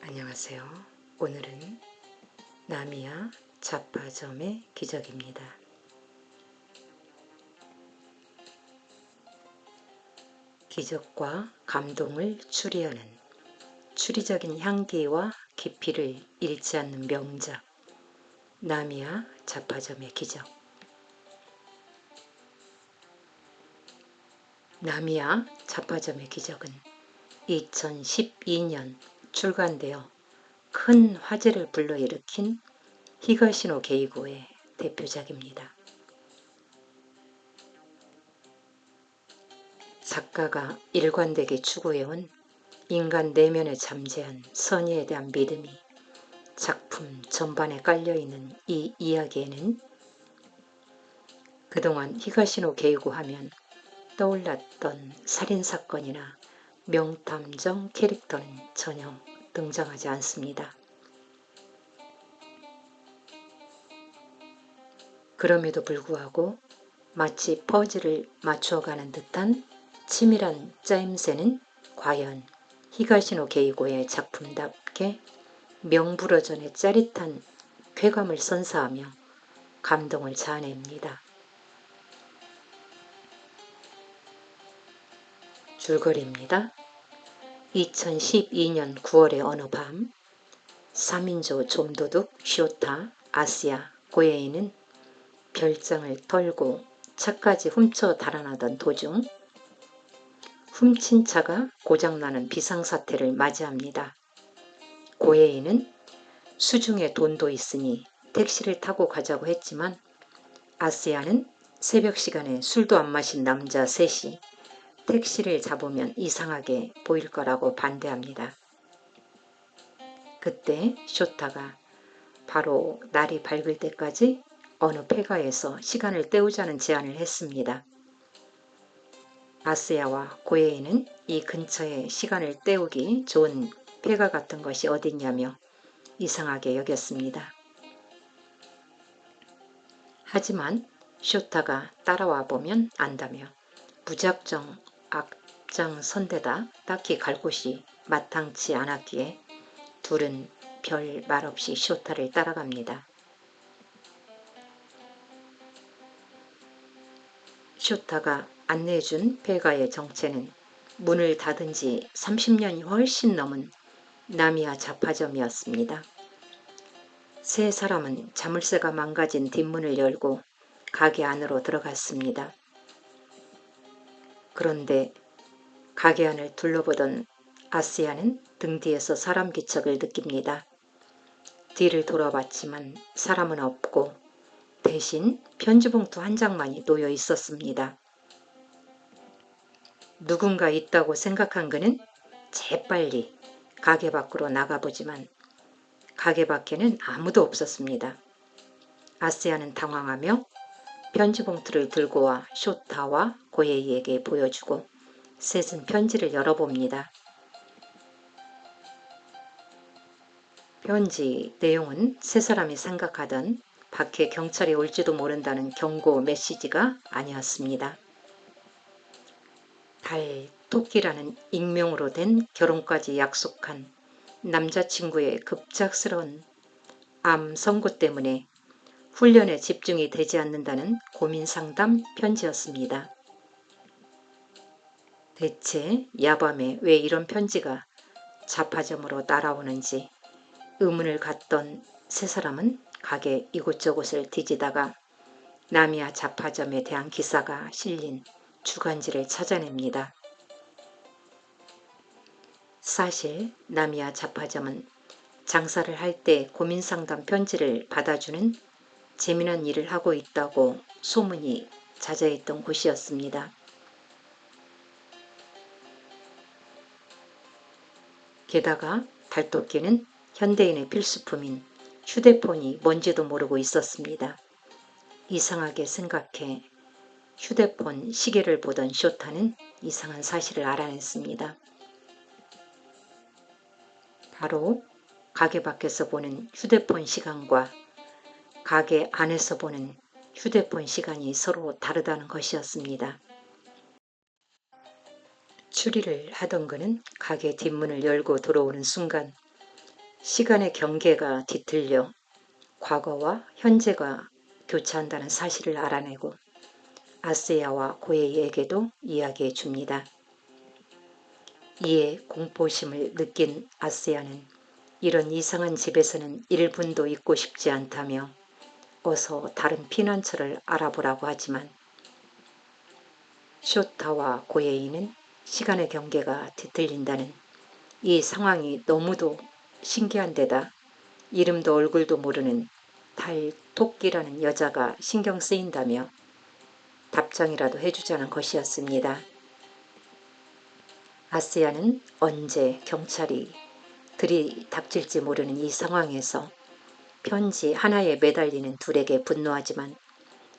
안녕하세요. 오늘은 나미야 잡화점의 기적입니다. 기적과 감동을 추리하는 추리적인 향기와 깊이를 잃지 않는 명작 나미야 잡화점의 기적. 나미야 잡화점의 기적은 2012년 출간되어 큰 화제를 불러일으킨 히가시노 게이고의 대표작입니다. 작가가 일관되게 추구해온 인간 내면에 잠재한 선의에 대한 믿음이 작품 전반에 깔려있는 이 이야기에는 그동안 히가시노 게이고 하면 떠올랐던 살인사건이나 명탐정 캐릭터는 전혀 등장하지 않습니다. 그럼에도 불구하고 마치 퍼즐을 맞추어가는 듯한 치밀한 짜임새는 과연 히가시노 게이고의 작품답게 명불허전의 짜릿한 쾌감을 선사하며 감동을 자아냅니다. 줄거리입니다. 2012년 9월의 어느 밤 3인조 좀도둑 쇼타, 아스야, 고에이는 별장을 털고 차까지 훔쳐 달아나던 도중 훔친 차가 고장나는 비상사태를 맞이합니다. 고에이는 수중에 돈도 있으니 택시를 타고 가자고 했지만 아스야는 새벽 시간에 술도 안 마신 남자 셋이 택시를 잡으면 이상하게 보일 거라고 반대합니다. 그때 쇼타가 바로 날이 밝을 때까지 어느 폐가에서 시간을 때우자는 제안을 했습니다. 아스야와 고에이는 이 근처에 시간을 때우기 좋은 폐가 같은 것이 어딨냐며 이상하게 여겼습니다. 하지만 쇼타가 따라와 보면 안다며 무작정 앞장선데다 딱히 갈 곳이 마땅치 않았기에 둘은 별 말 없이 쇼타를 따라갑니다. 쇼타가 안내해준 폐가의 정체는 문을 닫은 지 30년이 훨씬 넘은 나미야 잡화점이었습니다. 세 사람은 자물쇠가 망가진 뒷문을 열고 가게 안으로 들어갔습니다. 그런데 가게 안을 둘러보던 아스야는 등 뒤에서 사람 기척을 느낍니다. 뒤를 돌아봤지만 사람은 없고 대신 편지봉투 한 장만이 놓여 있었습니다. 누군가 있다고 생각한 그는 재빨리 가게 밖으로 나가보지만 가게 밖에는 아무도 없었습니다. 아스야는 당황하며 편지봉투를 들고 와 쇼타와 고에이에게 보여주고 셋은 편지를 열어봅니다. 편지 내용은 세 사람이 생각하던 밖에 경찰이 올지도 모른다는 경고 메시지가 아니었습니다. 달토끼라는 익명으로 된 결혼까지 약속한 남자친구의 급작스러운 암 선고 때문에 훈련에 집중이 되지 않는다는 고민상담 편지였습니다. 대체 야밤에 왜 이런 편지가 잡화점으로 날아오는지 의문을 갖던 세 사람은 가게 이곳저곳을 뒤지다가 나미야 잡화점에 대한 기사가 실린 주간지를 찾아냅니다. 사실 나미야 잡화점은 장사를 할 때 고민상담 편지를 받아주는 재미난 일을 하고 있다고 소문이 자자했던 곳이었습니다. 게다가 달토끼는 현대인의 필수품인 휴대폰이 뭔지도 모르고 있었습니다. 이상하게 생각해 휴대폰 시계를 보던 쇼타는 이상한 사실을 알아냈습니다. 바로 가게 밖에서 보는 휴대폰 시간과 가게 안에서 보는 휴대폰 시간이 서로 다르다는 것이었습니다. 추리를 하던 그는 가게 뒷문을 열고 들어오는 순간 시간의 경계가 뒤틀려 과거와 현재가 교차한다는 사실을 알아내고 아세야와 고에이에게도 이야기해 줍니다. 이에 공포심을 느낀 아세야는 이런 이상한 집에서는 1분도 있고 싶지 않다며 어서 다른 피난처를 알아보라고 하지만 쇼타와 고에이는 시간의 경계가 뒤틀린다는 이 상황이 너무도 신기한 데다 이름도 얼굴도 모르는 달토끼라는 여자가 신경 쓰인다며 답장이라도 해주자는 것이었습니다. 아세야는 언제 경찰이 들이닥칠지 모르는 이 상황에서 편지 하나에 매달리는 둘에게 분노하지만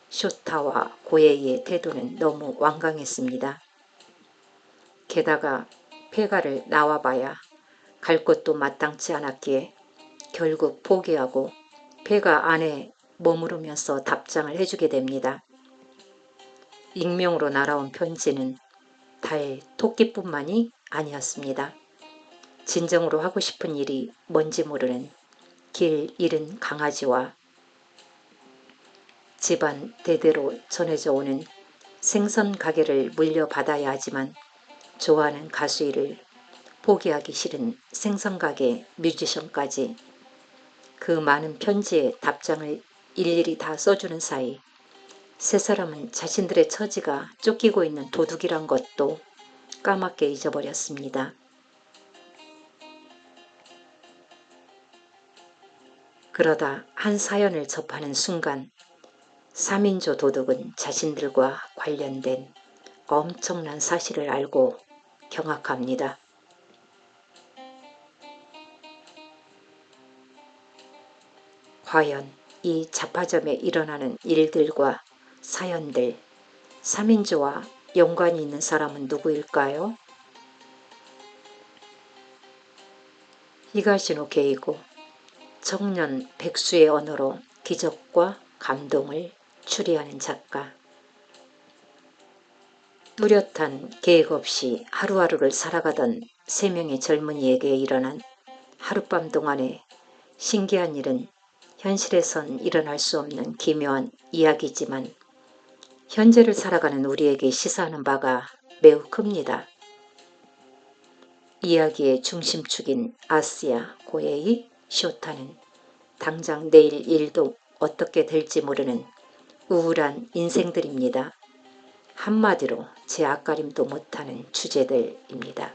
쇼타와 고에이의 태도는 너무 완강했습니다. 게다가 폐가를 나와봐야 갈 곳도 마땅치 않았기에 결국 포기하고 폐가 안에 머무르면서 답장을 해주게 됩니다. 익명으로 날아온 편지는 달 토끼뿐만이 아니었습니다. 진정으로 하고 싶은 일이 뭔지 모르는 길 잃은 강아지와 집안 대대로 전해져 오는 생선 가게를 물려받아야 하지만 좋아하는 가수 일을 포기하기 싫은 생선 가게 뮤지션까지 그 많은 편지에 답장을 일일이 다 써주는 사이 세 사람은 자신들의 처지가 쫓기고 있는 도둑이란 것도 까맣게 잊어버렸습니다. 그러다 한 사연을 접하는 순간 3인조 도둑은 자신들과 관련된 엄청난 사실을 알고 경악합니다. 과연 이 잡화점에 일어나는 일들과 사연들, 3인조와 연관이 있는 사람은 누구일까요? 히가시노 게이고 청년 백수의 언어로 기적과 감동을 추리하는 작가. 뚜렷한 계획 없이 하루하루를 살아가던 세 명의 젊은이에게 일어난 하룻밤 동안의 신기한 일은 현실에선 일어날 수 없는 기묘한 이야기지만 현재를 살아가는 우리에게 시사하는 바가 매우 큽니다. 이야기의 중심축인 아스야, 고에이, 쇼타는 당장 내일 일도 어떻게 될지 모르는 우울한 인생들입니다. 한마디로 제 앞가림도 못하는 주제들입니다.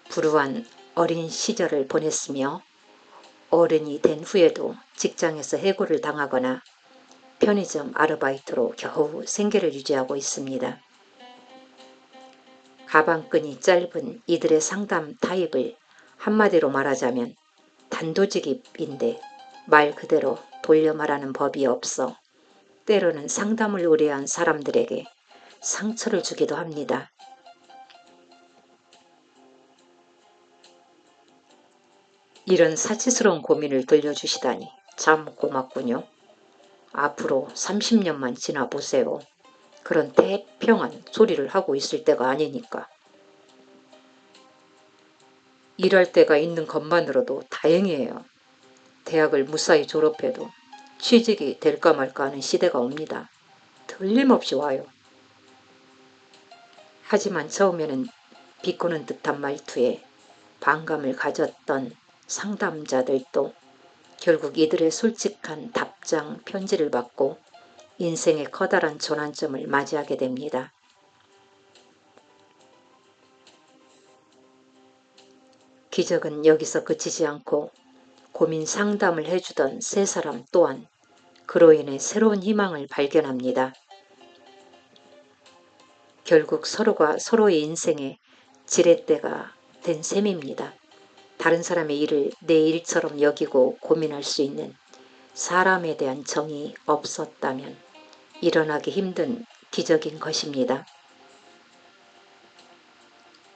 불우한 어린 시절을 보냈으며 어른이 된 후에도 직장에서 해고를 당하거나 편의점 아르바이트로 겨우 생계를 유지하고 있습니다. 가방끈이 짧은 이들의 상담 타입을 한마디로 말하자면 단도직입인데 말 그대로 돌려 말하는 법이 없어 때로는 상담을 의뢰한 사람들에게 상처를 주기도 합니다. 이런 사치스러운 고민을 들려주시다니 참 고맙군요. 앞으로 30년만 지나보세요. 그런 태평한 소리를 하고 있을 때가 아니니까. 일할 때가 있는 것만으로도 다행이에요. 대학을 무사히 졸업해도 취직이 될까 말까 하는 시대가 옵니다. 틀림없이 와요. 하지만 처음에는 비꼬는 듯한 말투에 반감을 가졌던 상담자들도 결국 이들의 솔직한 답장 편지를 받고 인생의 커다란 전환점을 맞이하게 됩니다. 기적은 여기서 그치지 않고 고민 상담을 해주던 세 사람 또한 그로 인해 새로운 희망을 발견합니다. 결국 서로가 서로의 인생의 지렛대가 된 셈입니다. 다른 사람의 일을 내 일처럼 여기고 고민할 수 있는 사람에 대한 정이 없었다면 일어나기 힘든 기적인 것입니다.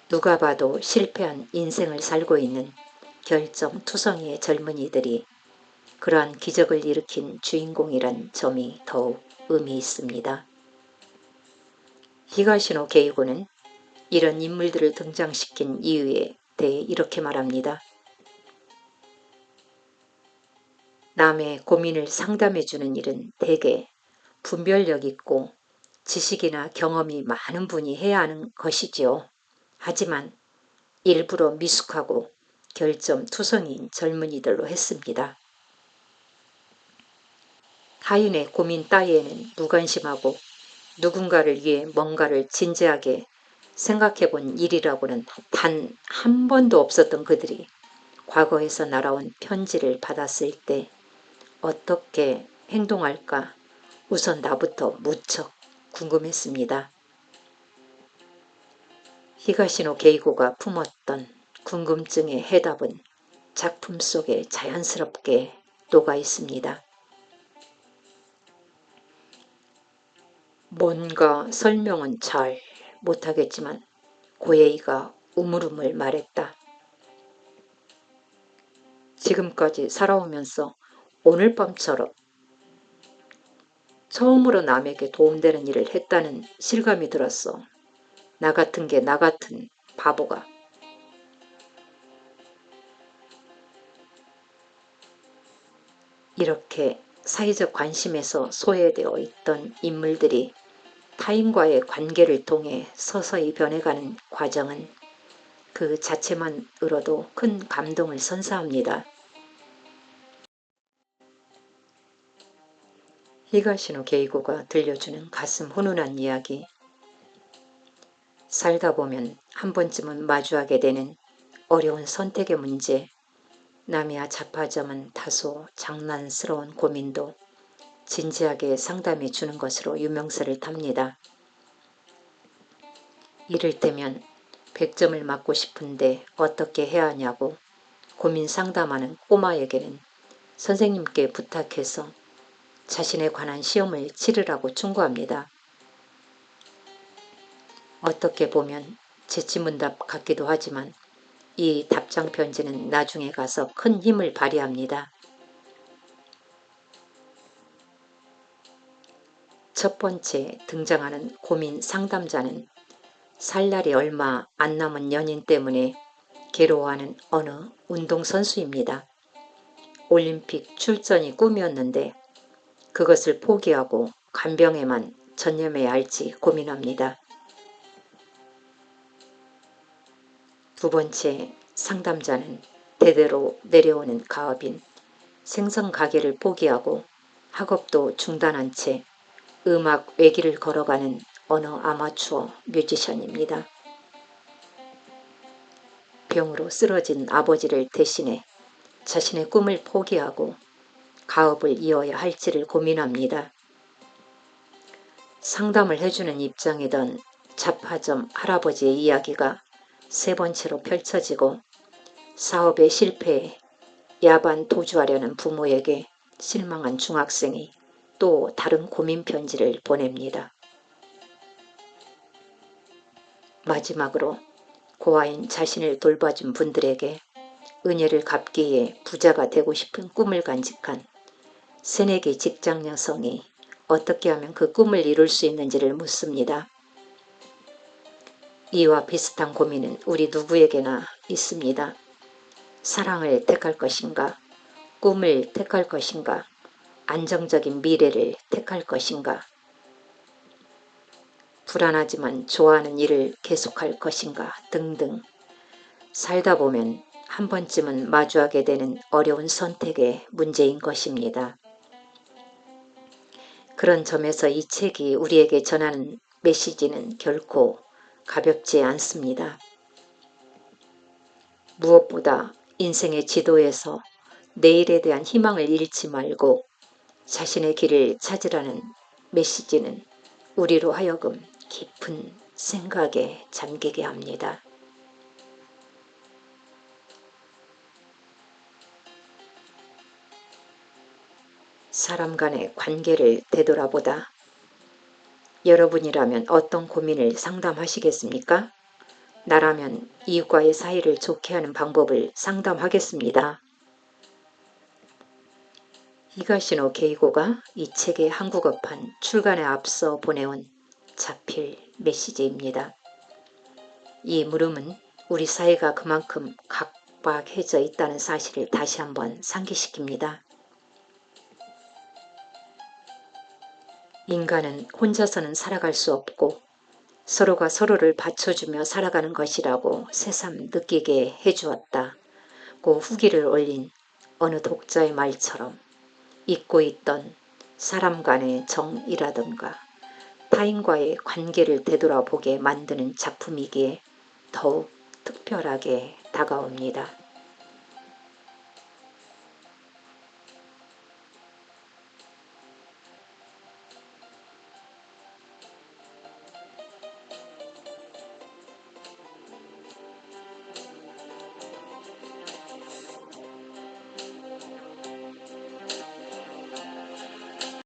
누가 봐도 실패한 인생을 살고 있는 결점투성이의 젊은이들이 그러한 기적을 일으킨 주인공이란 점이 더욱 의미 있습니다. 히가시노 게이고는 이런 인물들을 등장시킨 이유에 대해 이렇게 말합니다. 남의 고민을 상담해주는 일은 대개 분별력 있고 지식이나 경험이 많은 분이 해야 하는 것이지요. 하지만 일부러 미숙하고 결점투성이인 젊은이들로 했습니다. 타인의 고민 따위에는 무관심하고 누군가를 위해 뭔가를 진지하게 생각해본 일이라고는 단 한 번도 없었던 그들이 과거에서 날아온 편지를 받았을 때 어떻게 행동할까 우선 나부터 무척 궁금했습니다. 히가시노 게이고가 품었던 궁금증의 해답은 작품 속에 자연스럽게 녹아 있습니다. 뭔가 설명은 잘 못하겠지만 고예이가 우물우물 말했다. 지금까지 살아오면서 오늘 밤처럼 처음으로 남에게 도움되는 일을 했다는 실감이 들었어. 나 같은 게 나 같은 바보가. 이렇게 사회적 관심에서 소외되어 있던 인물들이 타인과의 관계를 통해 서서히 변해가는 과정은 그 자체만으로도 큰 감동을 선사합니다. 히가시노 게이고가 들려주는 가슴 훈훈한 이야기. 살다 보면 한 번쯤은 마주하게 되는 어려운 선택의 문제, 남이야 자파점은 다소 장난스러운 고민도 진지하게 상담해 주는 것으로 유명세를 탑니다. 이를테면 100점을 맞고 싶은데 어떻게 해야 하냐고 고민 상담하는 꼬마에게는 선생님께 부탁해서 자신에 관한 시험을 치르라고 충고합니다. 어떻게 보면 재치문답 같기도 하지만 이 답장 편지는 나중에 가서 큰 힘을 발휘합니다. 첫 번째 등장하는 고민 상담자는 살 날이 얼마 안 남은 연인 때문에 괴로워하는 어느 운동선수입니다. 올림픽 출전이 꿈이었는데 그것을 포기하고 간병에만 전념해야 할지 고민합니다. 두 번째 상담자는 대대로 내려오는 가업인 생선 가게를 포기하고 학업도 중단한 채 음악 외길을 걸어가는 어느 아마추어 뮤지션입니다. 병으로 쓰러진 아버지를 대신해 자신의 꿈을 포기하고 가업을 이어야 할지를 고민합니다. 상담을 해주는 입장이던 자파점 할아버지의 이야기가 세 번째로 펼쳐지고 사업의 실패에 야반 도주하려는 부모에게 실망한 중학생이 또 다른 고민 편지를 보냅니다. 마지막으로 고아인 자신을 돌봐준 분들에게 은혜를 갚기 위해 부자가 되고 싶은 꿈을 간직한 새내기 직장 여성이 어떻게 하면 그 꿈을 이룰 수 있는지를 묻습니다. 이와 비슷한 고민은 우리 누구에게나 있습니다. 사랑을 택할 것인가? 꿈을 택할 것인가? 안정적인 미래를 택할 것인가? 불안하지만 좋아하는 일을 계속할 것인가? 등등. 살다 보면 한 번쯤은 마주하게 되는 어려운 선택의 문제인 것입니다. 그런 점에서 이 책이 우리에게 전하는 메시지는 결코 가볍지 않습니다. 무엇보다 인생의 지도에서 내일에 대한 희망을 잃지 말고 자신의 길을 찾으라는 메시지는 우리로 하여금 깊은 생각에 잠기게 합니다. 사람 간의 관계를 되돌아보다 여러분이라면 어떤 고민을 상담하시겠습니까? 나라면 이웃과의 사이를 좋게 하는 방법을 상담하겠습니다. 히가시노 게이고가 이 책의 한국어판 출간에 앞서 보내온 잡힐 메시지입니다. 이 물음은 우리 사회가 그만큼 각박해져 있다는 사실을 다시 한번 상기시킵니다. 인간은 혼자서는 살아갈 수 없고 서로가 서로를 받쳐주며 살아가는 것이라고 새삼 느끼게 해주었다고 후기를 올린 어느 독자의 말처럼 잊고 있던 사람 간의 정이라든가 타인과의 관계를 되돌아보게 만드는 작품이기에 더욱 특별하게 다가옵니다.